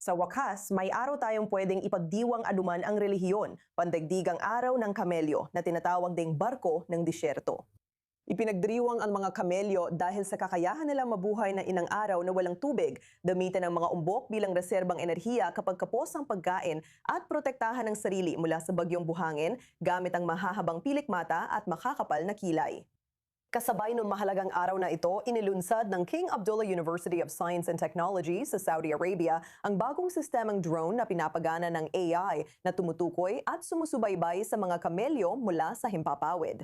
Sa wakas, may araw tayong pwedeng ipagdiwang anuman ang relihiyon, pandaigdigang araw ng kamelyo na tinatawag ding barko ng disyerto. Ipinagdiriwang ang mga kamelyo dahil sa kakayahan nilang mabuhay ng inang araw na walang tubig, gamitan ng mga umbok bilang reserbang enerhiya kapag kapos ang pagkain at protektahan ang sarili mula sa bagyong buhangin gamit ang mahahabang pilikmata at makakapal na kilay. Kasabay ng mahalagang araw na ito, inilunsad ng King Abdullah University of Science and Technology sa Saudi Arabia ang bagong sistemang drone na pinapagana ng AI na tumutukoy at sumusubaybay sa mga kamelyo mula sa himpapawid.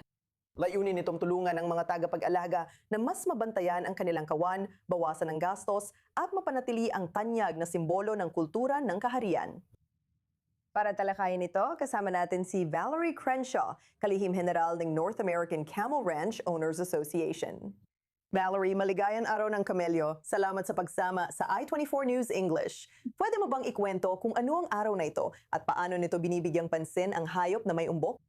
Layunin nitong tulungan ang mga tagapag-alaga na mas mabantayan ang kanilang kawan, bawasan ang gastos at mapanatili ang tanyag na simbolo ng kultura ng kaharian. Para talakayin ito, kasama natin si Valerie Crenshaw, Kalihim General ng North American Camel Ranch Owners Association. Valerie, maligayang araw ng kamelyo. Salamat sa pagsama sa I24 News English. Pwede mo bang ikwento kung ano ang araw na ito at paano nito binibigyang pansin ang hayop na may umbok?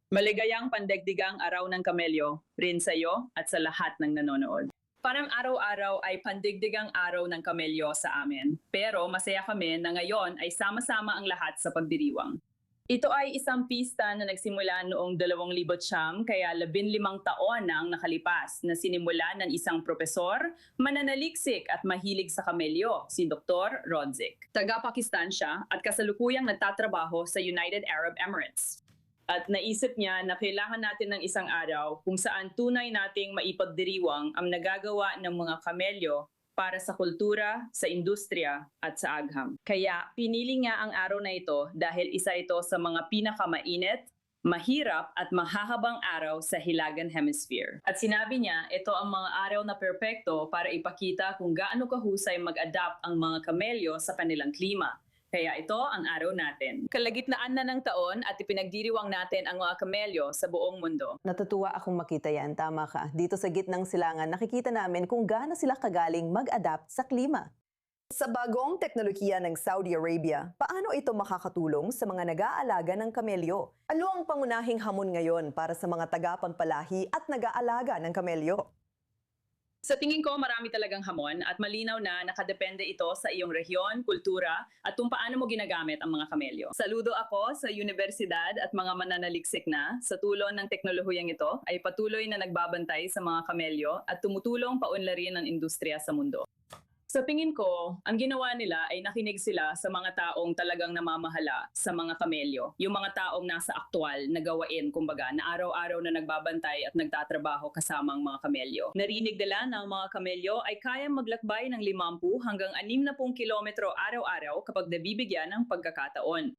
Maligayang pandagdigang araw ng kamelyo, rin sa iyo at sa lahat ng nanonood. Parang araw-araw ay pandigdigang araw ng kamelyo sa amin. Pero masaya kami na ngayon ay sama-sama ang lahat sa pagdiriwang. Ito ay isang pista na nagsimula noong 2009 kaya 15 taon na ang nakalipas na sinimula ng isang propesor, mananaliksik at mahilig sa kamelyo, si Dr. Rodzik. Taga-Pakistan siya at kasalukuyang nagtatrabaho sa United Arab Emirates. At naisip niya na kailangan natin ng isang araw kung saan tunay nating maipagdiriwang ang nagagawa ng mga kamelyo para sa kultura, sa industriya at sa agham. Kaya pinili niya ang araw na ito dahil isa ito sa mga pinakamainit, mahirap at mahahabang araw sa Hilagang Hemisphere. At sinabi niya, ito ang mga araw na perpekto para ipakita kung gaano kahusay mag-adapt ang mga kamelyo sa kanilang klima. Kaya ito ang araw natin. Kalagitnaan na ng taon at ipinagdiriwang natin ang mga kamelyo sa buong mundo. Natutuwa akong makita yan, tama ka. Dito sa gitnang silangan, nakikita namin kung gaano sila kagaling mag-adapt sa klima. Sa bagong teknolohiya ng Saudi Arabia, paano ito makakatulong sa mga nag-aalaga ng kamelyo? Ano ang pangunahing hamon ngayon para sa mga tagapagpalahi at nag-aalaga ng kamelyo? Sa tingin ko, marami talagang hamon at malinaw na nakadepende ito sa iyong rehiyon, kultura at kung paano mo ginagamit ang mga kamelyo. Saludo ako sa universidad at mga mananaliksik na sa tulong ng teknolohiyang ito ay patuloy na nagbabantay sa mga kamelyo at tumutulong paunlarin ang industriya sa mundo. Sa tingin ko, ang ginawa nila ay nakinig sila sa mga taong talagang namamahala sa mga kamelyo. Yung mga taong nasa aktwal na gawain, kumbaga, na araw-araw na nagbabantay at nagtatrabaho kasama ang mga kamelyo. Narinig nila na ang mga kamelyo ay kayang maglakbay ng 50 hanggang 60 kilometro araw-araw kapag nabibigyan ng pagkakataon.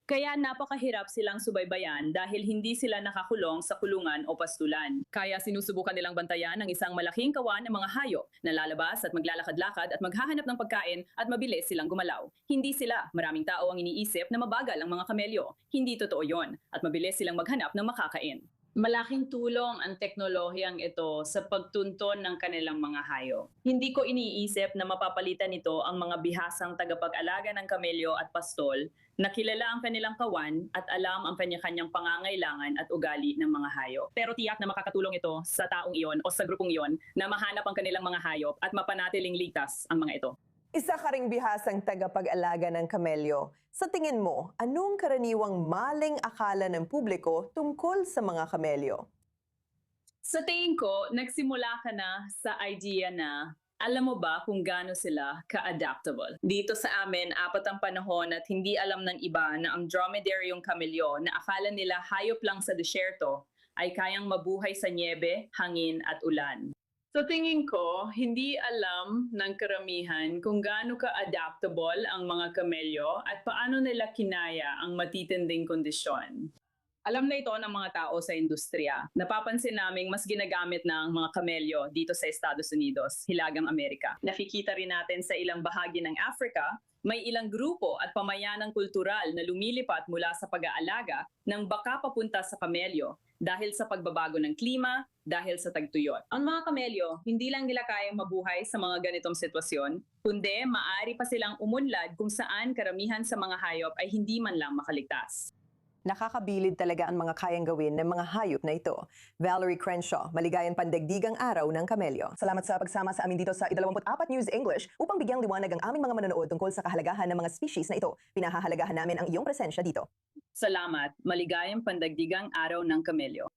Kaya napakahirap silang subaybayan dahil hindi sila nakakulong sa kulungan o pastulan. Kaya sinusubukan nilang bantayan ng isang malaking kawan ng mga hayop na lalabas at maglalakad-lakad at maghahanap ng pagkain at mabilis silang gumalaw. Hindi sila. Maraming tao ang iniisip na mabagal ang mga kamelyo. Hindi totoo yon at mabilis silang maghanap ng makakain. Malaking tulong ang teknolohiyang ito sa pagtunton ng kanilang mga hayop. Hindi ko iniisip na mapapalitan nito ang mga bihasang tagapag-alaga ng kamelyo at pastol na kilala ang kanilang kawan at alam ang kanya-kanyang pangangailangan at ugali ng mga hayop. Pero tiyak na makakatulong ito sa taong iyon o sa grupong iyon na mahanap ang kanilang mga hayop at mapanatiling ligtas ang mga ito. Isa ka ring bihasang tagapag-alaga ng kamelyo. Sa tingin mo, anong karaniwang maling akala ng publiko tungkol sa mga kamelyo? Sa tingin ko, nagsimula ka na sa idea na alam mo ba kung gaano sila ka-adaptable? Dito sa amin, 4 ang panahon at hindi alam ng iba na ang dromedaryong kamelyo na akala nila hayop lang sa disyerto ay kayang mabuhay sa niebe, hangin at ulan. Sa tingin ko, hindi alam ng karamihan kung gaano ka-adaptable ang mga kamelyo at paano nila kinaya ang matitinding kondisyon. Alam na ito ng mga tao sa industriya. Napapansin naming mas ginagamit ng mga kamelyo dito sa Estados Unidos, Hilagang Amerika. Nakikita rin natin sa ilang bahagi ng Africa, may ilang grupo at pamayanang kultural na lumilipat mula sa pag-aalaga ng baka papunta sa kamelyo dahil sa pagbabago ng klima, dahil sa tagtuyot. Ang mga kamelyo, hindi lang nila kayang mabuhay sa mga ganitong sitwasyon, kundi maaari pa silang umunlad kung saan karamihan sa mga hayop ay hindi man lang makaligtas. Nakakabilid talaga ang mga kayang gawin ng mga hayop na ito. Valerie Crenshaw, maligayang pandaigdigang araw ng kamelyo. Salamat sa pagsama sa amin dito sa 24 News English upang bigyang liwanag ang aming mga manonood tungkol sa kahalagahan ng mga species na ito. Pinahahalagahan namin ang iyong presensya dito. Salamat. Maligayang pandagdigang araw ng kamelyo.